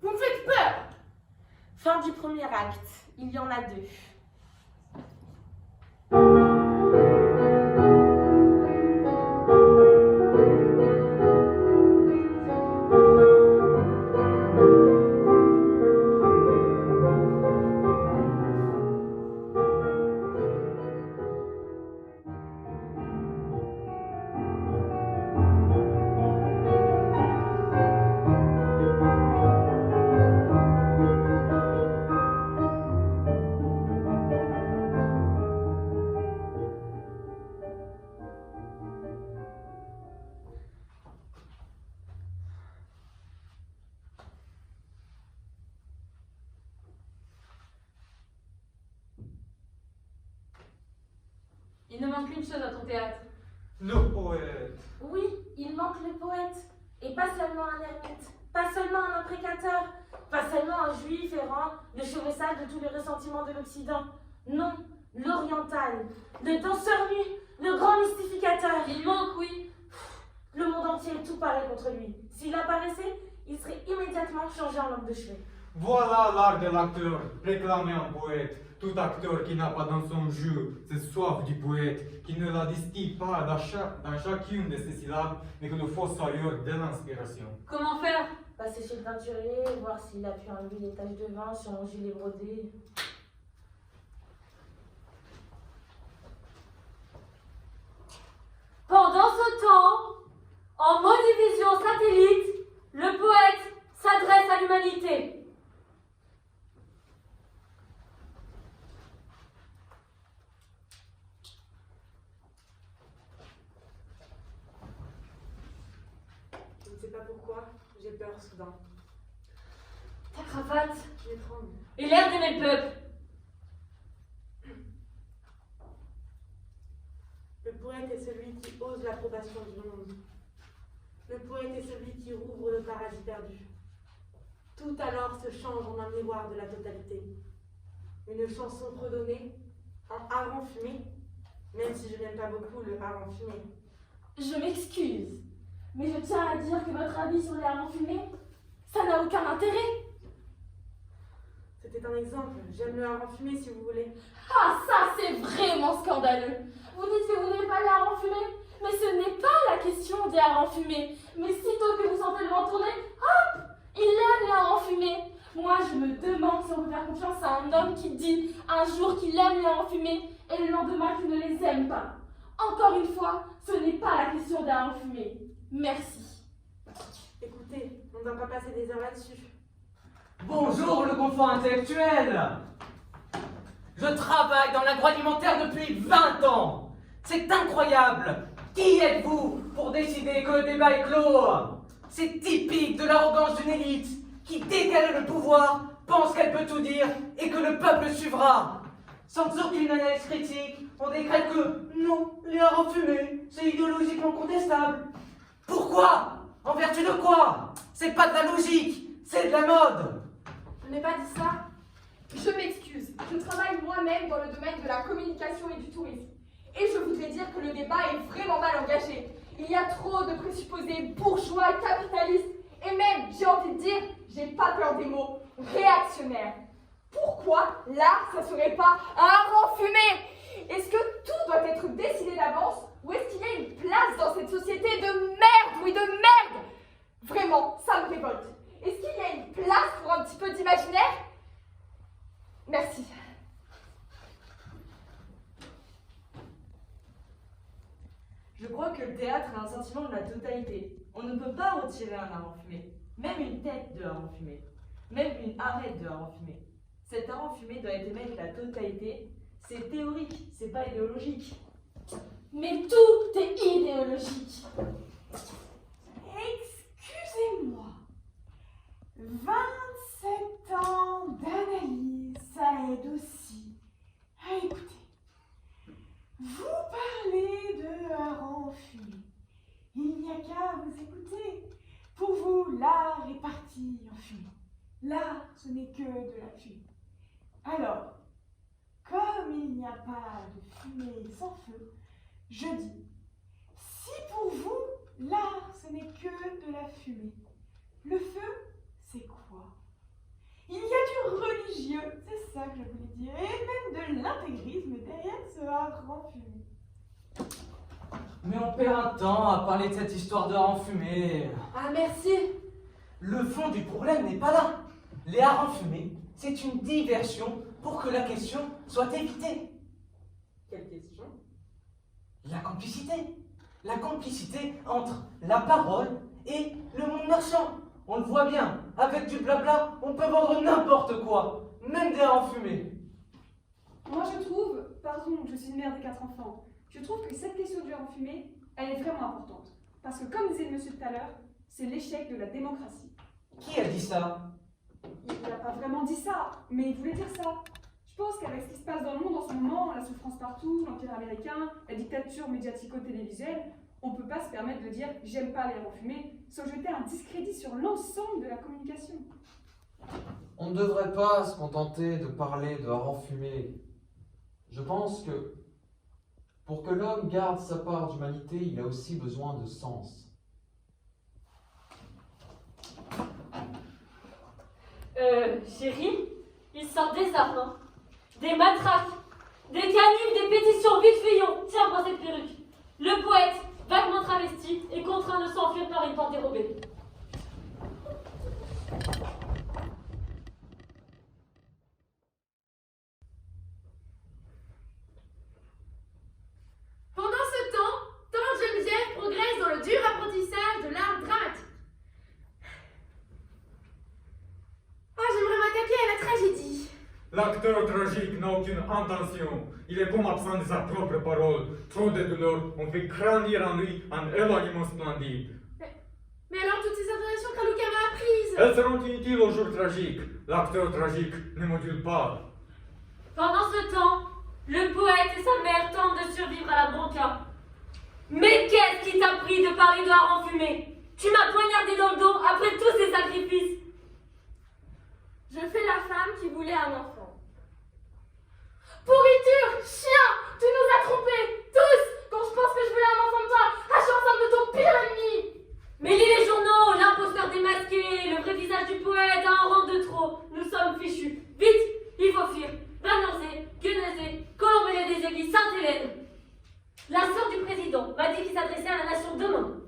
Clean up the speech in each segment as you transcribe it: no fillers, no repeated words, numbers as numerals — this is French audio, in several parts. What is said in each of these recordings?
Vous me faites peur. Fin du premier acte. Il y en a deux. Il ne manque qu'une chose à ton théâtre. Le poète. Oui, il manque le poète. Et pas seulement un ermite, pas seulement un imprécateur, pas seulement un juif errant, le chevessal de tous les ressentiments de l'Occident. Non, l'oriental, le danseur nu, le grand mystificateur. Il manque, oui. Le monde entier, tout paraît contre lui. S'il apparaissait, il serait immédiatement changé en homme de chevet. Voilà l'art de l'acteur, réclamer un poète. Tout acteur qui n'a pas dans son jeu cette soif du poète, qui ne la distille pas dans chacune de ses syllabes, mais que le fossoyeur de l'inspiration. Comment faire? Passer chez le teinturier, voir s'il a pu enlever les taches de vin sur mon gilet brodé. Pendant ce temps, en modivision satellite, le poète s'adresse à l'humanité. Je ne sais pas pourquoi, j'ai peur soudain. Ta cravate Je tremble. et l'air d'aimer le peuple. Le poète est celui qui ose l'approbation du monde. Le poète est celui qui rouvre le paradis perdu. Tout alors se change en un miroir de la totalité. Une chanson fredonnée, en hareng fumé, même si je n'aime pas beaucoup le hareng fumé. Je m'excuse, mais je tiens à dire que votre avis sur les harengs fumés, ça n'a aucun intérêt. C'était un exemple. J'aime le hareng fumé si vous voulez. Ah, ça c'est vraiment scandaleux. Vous dites que vous n'aimez pas les harengs fumés, mais ce n'est pas la question des harengs fumés. Mais sitôt que vous sentez le vent tourner, hop, il aime les harengs fumés. Moi, je me demande si on peut faire confiance à un homme qui dit un jour qu'il aime les harengs fumés et le lendemain qu'il ne les aime pas. Encore une fois, ce n'est pas la question des harengs fumés. Merci. Écoutez, on ne doit pas passer des heures là-dessus. Bonjour le confort intellectuel. Je travaille dans l'agroalimentaire depuis 20 ans. C'est incroyable. Qui êtes-vous pour décider que le débat est clos? C'est typique de l'arrogance d'une élite qui, dès qu'elle a le pouvoir, pense qu'elle peut tout dire et que le peuple suivra. Sans aucune analyse critique, on décrète que non, les harengs fumés, c'est idéologiquement contestable. Pourquoi? En vertu de quoi? C'est pas de la logique, c'est de la mode. Je n'ai pas dit ça. Je m'excuse. Je travaille moi-même dans le domaine de la communication et du tourisme. Et je voudrais dire que le débat est vraiment mal engagé. Il y a trop de présupposés bourgeois, capitalistes, et même, j'ai envie de dire, j'ai pas peur des mots, réactionnaires. Pourquoi l'art, ça serait pas un hareng fumé? Est-ce que tout doit être décidé d'avance, ou est-ce qu'il y a une place dans cette société de merde, oui de merde? Vraiment, ça me révolte. Est-ce qu'il y a une place pour un petit peu d'imaginaire? Merci. Je crois que le théâtre a un sentiment de la totalité. On ne peut pas retirer un hareng fumé, même une tête de hareng fumé, même une arête de hareng fumé. Cet hareng fumé doit être aimé avec la totalité. C'est théorique, c'est pas idéologique. Mais tout est idéologique. Excusez-moi. 27 ans d'analyse, ça aide aussi à écouter. Vous parlez de hareng fumé. Il n'y a qu'à vous écouter. Pour vous, l'art est parti en fumée. L'art, ce n'est que de la fumée. Alors, comme il n'y a pas de fumée sans feu, je dis, si pour vous, l'art, ce n'est que de la fumée, le feu, c'est quoi? enfumé. Mais on perd un temps à parler de cette histoire de harengs fumés. Ah, merci. Le fond du problème n'est pas là. Les harengs fumés, c'est une diversion pour que la question soit évitée. Quelle question? La complicité. La complicité entre la parole et le monde marchand. On le voit bien, avec du blabla, on peut vendre n'importe quoi, même des harengs fumés. Moi je trouve, pardon, je suis une mère de 4 enfants, je trouve que cette question du hareng fumé, elle est vraiment importante. Parce que comme disait le monsieur tout à l'heure, c'est l'échec de la démocratie. Qui a dit ça? Il n'a pas vraiment dit ça, mais il voulait dire ça. Je pense qu'avec ce qui se passe dans le monde en ce moment, la souffrance partout, l'empire américain, la dictature médiatico-télévisuelle, on ne peut pas se permettre de dire « j'aime pas les harengs fumés » sans jeter un discrédit sur l'ensemble de la communication. On ne devrait pas se contenter de parler de harengs fumés. Je pense que pour que l'homme garde sa part d'humanité, il a aussi besoin de sens. Chérie, il sort des armes, hein. Des matraques, des canifs, des pétitions, vite fuyons. Tiens, prends cette perruque. Le poète, vaguement travesti, est contraint de s'enfuir par une porte dérobée. Pendant ce temps, Tante Geneviève progresse dans le dur apprentissage de l'art dramatique. Ah, j'aimerais m'attaquer à la tragédie. L'acteur tragique n'a aucune intention. Il est comme absent de sa propre parole. Trop de douleur ont fait grandir en lui un éloignement splendide. Mais alors toutes ces informations qu'Alouka m'a apprises. Elles seront inutiles au jour tragique. L'acteur tragique ne module pas. Pendant ce temps, le poète et sa mère tentent de survivre à la bronca. Mais qu'est-ce qui t'a pris de parler de harengs fumés? Tu m'as poignardé dans le dos après tous ces sacrifices. Je fais la femme qui voulait un enfant. Pourriture, chien, tu nous as trompés, tous. Quand je pense que je voulais un enfant de toi, je suis enceinte de ton pire ennemi. Mais lis les journaux, l'imposteur démasqué, le vrai visage du poète a un rang de trop. Nous sommes fichus. Vite, il faut fuir. Vanerzé, Guernesey, Colombey des Églises, Sainte-Hélène. La sœur du président m'a dit qu'il s'adressait à la nation demain.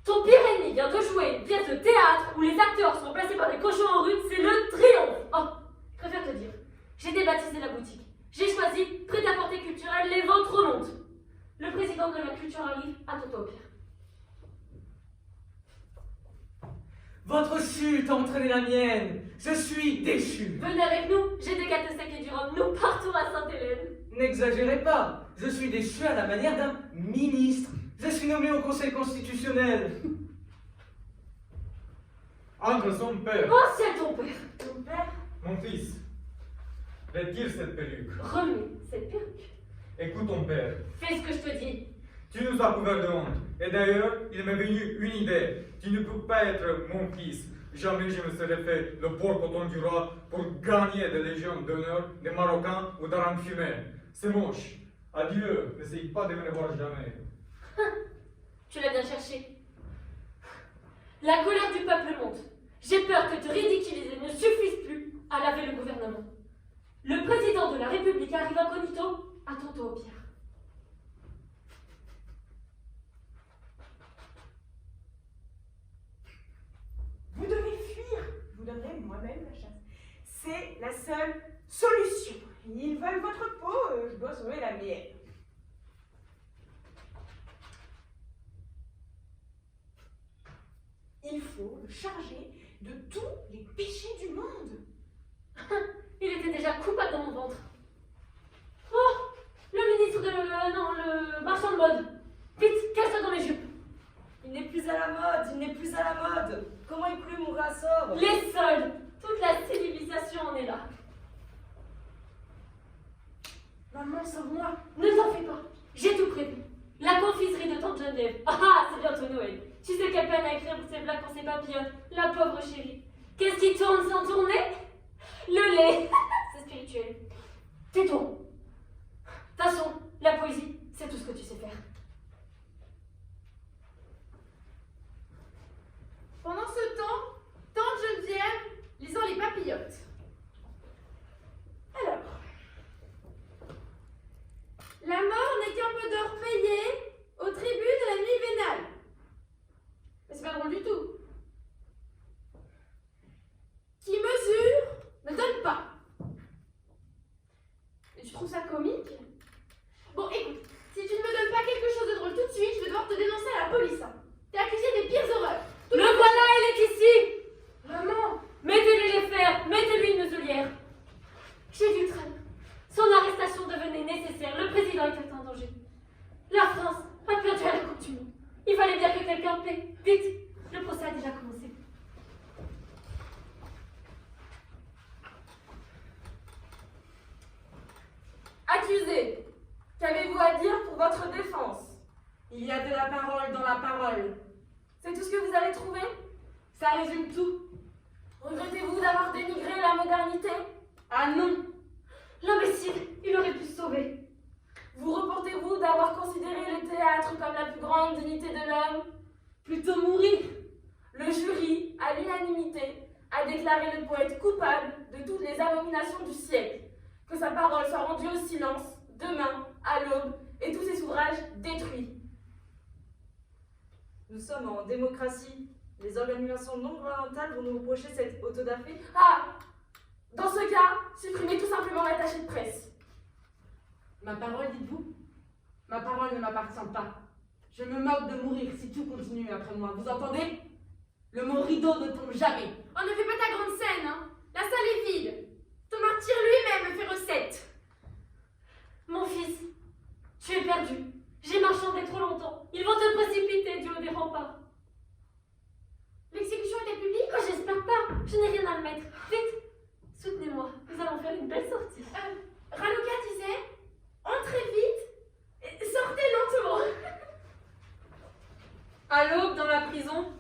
Ton pire ennemi vient de jouer une pièce de théâtre où les acteurs sont placés par des cochons en rue, c'est le triomphe. Oh, je préfère te dire, j'ai débaptisé la boutique. J'ai choisi prêt-à-porter culturel, les ventes remontent. Le président de la culture arrive à Toto au pire. Votre chute a entraîné la mienne. Je suis déchu. Venez avec nous, j'ai des gâteaux secs et du rhum, nous partons à Sainte-Hélène. N'exagérez pas. Je suis déchu à la manière d'un ministre. Je suis nommé au Conseil constitutionnel. Entre son père, Oh, c'est ton père. Ton père, mon fils, retire cette perruque. Remets cette perruque. Écoute ton père. Fais ce que je te dis. Tu nous as couvert de honte. Et d'ailleurs, il m'est venu une idée. Tu ne peux pas être mon fils. Jamais je me serais fait le porte-coton du roi pour gagner des légions d'honneur des Marocains ou d'harengs fumés. C'est moche. Adieu, n'essaye pas de me voir jamais. Tu l'as bien cherché. La colère du peuple monte. J'ai peur que te ridiculiser ne suffise plus à laver le gouvernement. Le président de la République arrive incognito à Toto au pire. Vous devez fuir. Je vous donnerai moi-même la chasse. C'est la seule solution. Ils veulent votre peau, je dois sauver la mienne. Il faut le charger de tous les péchés du monde. Il était déjà coupable dans mon ventre. Oh, le ministre de... non, le marchand de mode. Vite, cache-toi dans les jupes. Il n'est plus à la mode, il n'est plus à la mode. Comment il peut mourir à sort? Les soldes. Toute la civilisation en est là. Maman, sauve-moi. Ne t'en fais pas. J'ai tout prévu. La confiserie de Tante Geneviève. Ah, c'est bientôt Noël. Tu sais quelle peine à écrire pour ses blagues pour ses papillotes. La pauvre chérie. Qu'est-ce qui tourne sans tourner? Le lait. C'est spirituel. Tais-toi. De toute façon, la poésie, c'est tout ce que tu sais faire. Pendant ce temps, Tante Geneviève lisant les papillotes. Alors, la Accusé, qu'avez-vous à dire pour votre défense? Il y a de la parole dans la parole. C'est tout ce que vous avez trouvé? Ça résume tout. Regrettez-vous d'avoir dénigré la modernité? Ah non, L'imbécile, il aurait pu se sauver. Vous reportez-vous d'avoir considéré le théâtre comme la plus grande dignité de l'homme? plutôt mourir. Le jury, à l'unanimité, a déclaré le poète coupable de toutes les abominations du siècle. Que sa parole soit rendue au silence, demain, à l'aube, et tous ses ouvrages détruits. Nous sommes en démocratie. Les organisations non gouvernementales vont nous reprocher cette autodafé. Ah! Dans ce cas, supprimez tout simplement l'attaché de presse. Ma parole, dites-vous? Ma parole ne m'appartient pas. Je me moque de mourir si tout continue après moi. Vous entendez? Le mot rideau ne tombe jamais. On ne fait pas ta grande scène, hein? La salle est vide. Ton martyr lui-même fait recette. Mon fils, tu es perdu. J'ai marchandé trop longtemps. Ils vont te précipiter du haut des remparts. L'exécution était publique? Oh, j'espère pas. Je n'ai rien à admettre. Vite, soutenez-moi. Nous allons faire une belle sortie. Raluca disait, entrez vite, et sortez lentement. À l'aube, dans la prison.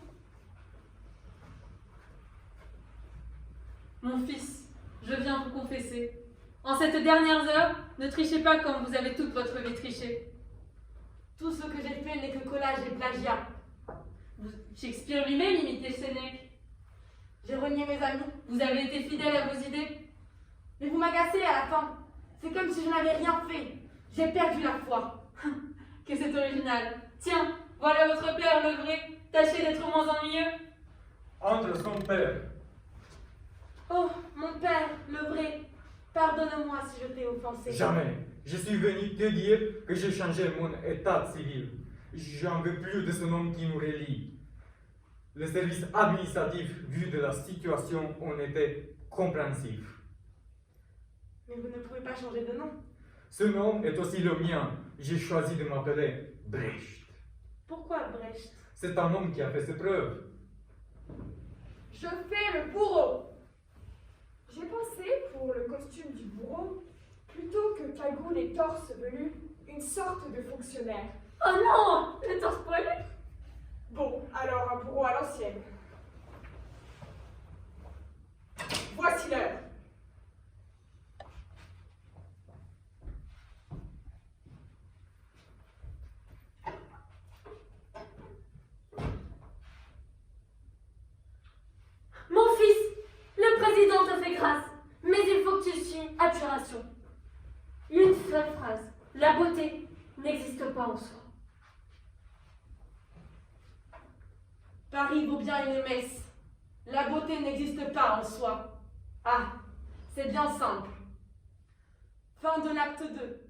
Mon fils, je viens vous confesser. En cette dernière heure, ne trichez pas comme vous avez toute votre vie triché. Tout ce que j'ai fait n'est que collage et plagiat. Shakespeare lui-même imitait Sénèque. J'ai renié mes amis. Vous avez été fidèle à vos idées. Mais vous m'agacez à la fin. C'est comme si je n'avais rien fait. J'ai perdu la foi. Que c'est original. Tiens, voilà votre père, le vrai. Tâchez d'être moins ennuyeux. Entre son père. Oh, mon père, le vrai. Pardonne-moi si je t'ai offensé. Jamais. Je suis venu te dire que j'ai changé mon état civil. J'en veux plus de ce nom qui nous relie. Les services administratifs, vu de la situation, ont été compréhensifs. Mais vous ne pouvez pas changer de nom. Ce nom est aussi le mien. J'ai choisi de m'appeler Brecht. Pourquoi Brecht? C'est un homme qui a fait ses preuves. Je fais le bourreau. J'ai pensé, pour le costume du bourreau, plutôt que cagoule et torse velu, une sorte de fonctionnaire. Oh non, le torse poilu. Bon, alors un bourreau à l'ancienne. Voici l'heure. Mon fils, le président te fait grâce, mais il faut que tu suives abjuration. Une seule phrase. La beauté n'existe pas en soi. Paris vaut bien une messe. La beauté n'existe pas en soi. Ah, c'est bien simple. Fin de l'acte 2.